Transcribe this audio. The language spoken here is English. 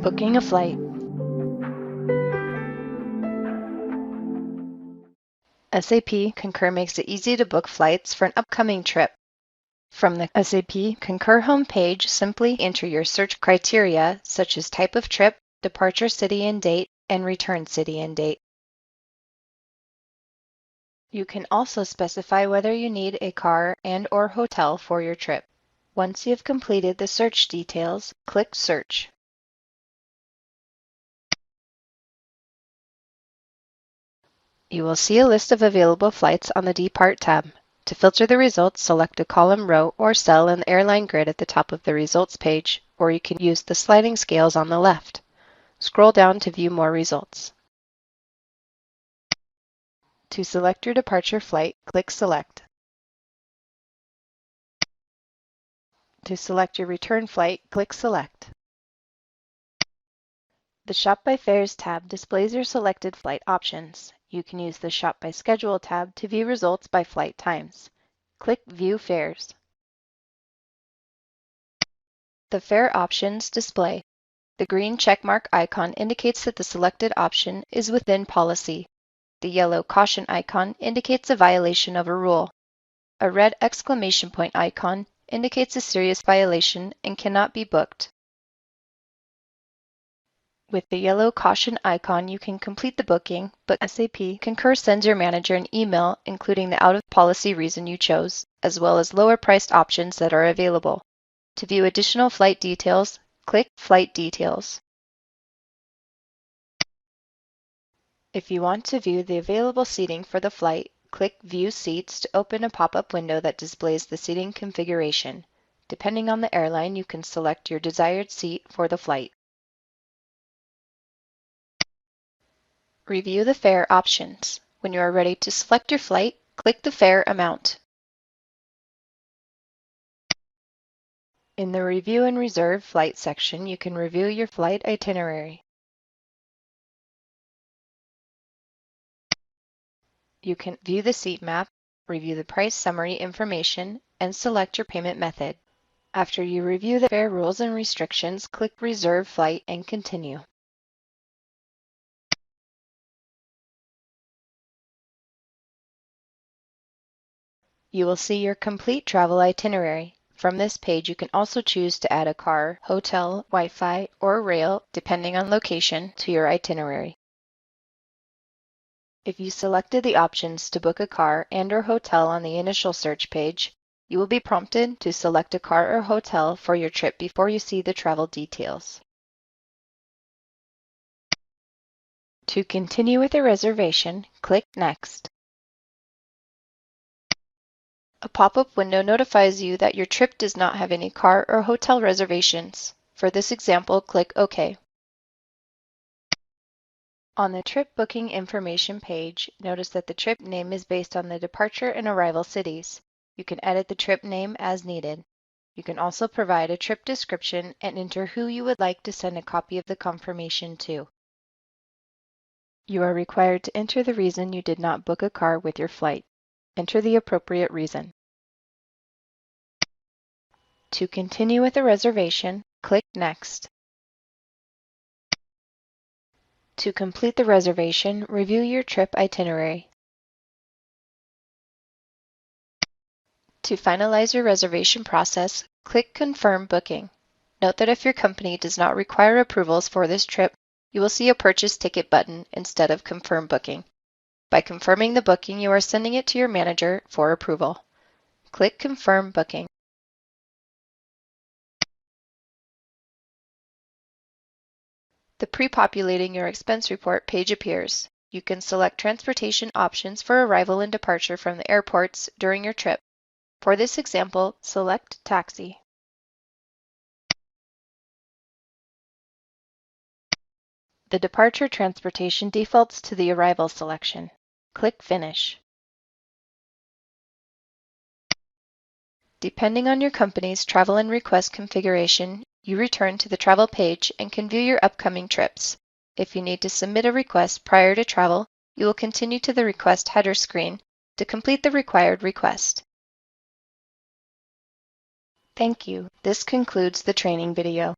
Booking a flight. SAP Concur makes it easy to book flights for an upcoming trip. From the SAP Concur homepage, simply enter your search criteria such as type of trip, departure city and date, and return city and date. You can also specify whether you need a car and/or hotel for your trip. Once you have completed the search details, click Search. You will see a list of available flights on the Depart tab. To filter the results, select a column, row, or cell in the airline grid at the top of the results page, or you can use the sliding scales on the left. Scroll down to view more results. To select your departure flight, click Select. To select your return flight, click Select. The Shop by Fares tab displays your selected flight options. You can use the Shop by Schedule tab to view results by flight times. Click View Fares. The fare options display. The green checkmark icon indicates that the selected option is within policy. The yellow caution icon indicates a violation of a rule. A red exclamation point icon indicates a serious violation and cannot be booked. With the yellow caution icon, you can complete the booking, but SAP Concur sends your manager an email including the out-of-policy reason you chose, as well as lower-priced options that are available. To view additional flight details, click Flight Details. If you want to view the available seating for the flight, click View Seats to open a pop-up window that displays the seating configuration. Depending on the airline, you can select your desired seat for the flight. Review the fare options. When you are ready to select your flight, click the fare amount. In the Review and Reserve Flight section, you can review your flight itinerary. You can view the seat map, review the price summary information, and select your payment method. After you review the fare rules and restrictions, click Reserve Flight and continue. You will see your complete travel itinerary. From this page, you can also choose to add a car, hotel, Wi-Fi, or rail, depending on location, to your itinerary. If you selected the options to book a car and/or hotel on the initial search page, you will be prompted to select a car or hotel for your trip before you see the travel details. To continue with a reservation, click Next. A pop-up window notifies you that your trip does not have any car or hotel reservations. For this example, click OK. On the trip booking information page, notice that the trip name is based on the departure and arrival cities. You can edit the trip name as needed. You can also provide a trip description and enter who you would like to send a copy of the confirmation to. You are required to enter the reason you did not book a car with your flight. Enter the appropriate reason. To continue with a reservation, click Next. To complete the reservation, review your trip itinerary. To finalize your reservation process, click Confirm Booking. Note that if your company does not require approvals for this trip, you will see a Purchase Ticket button instead of Confirm Booking. By confirming the booking, you are sending it to your manager for approval. Click Confirm Booking. The Pre-populating your expense report page appears. You can select transportation options for arrival and departure from the airports during your trip. For this example, select Taxi. The departure transportation defaults to the arrival selection. Click Finish. Depending on your company's travel and request configuration, you return to the travel page and can view your upcoming trips. If you need to submit a request prior to travel, you will continue to the request header screen to complete the required request. Thank you. This concludes the training video.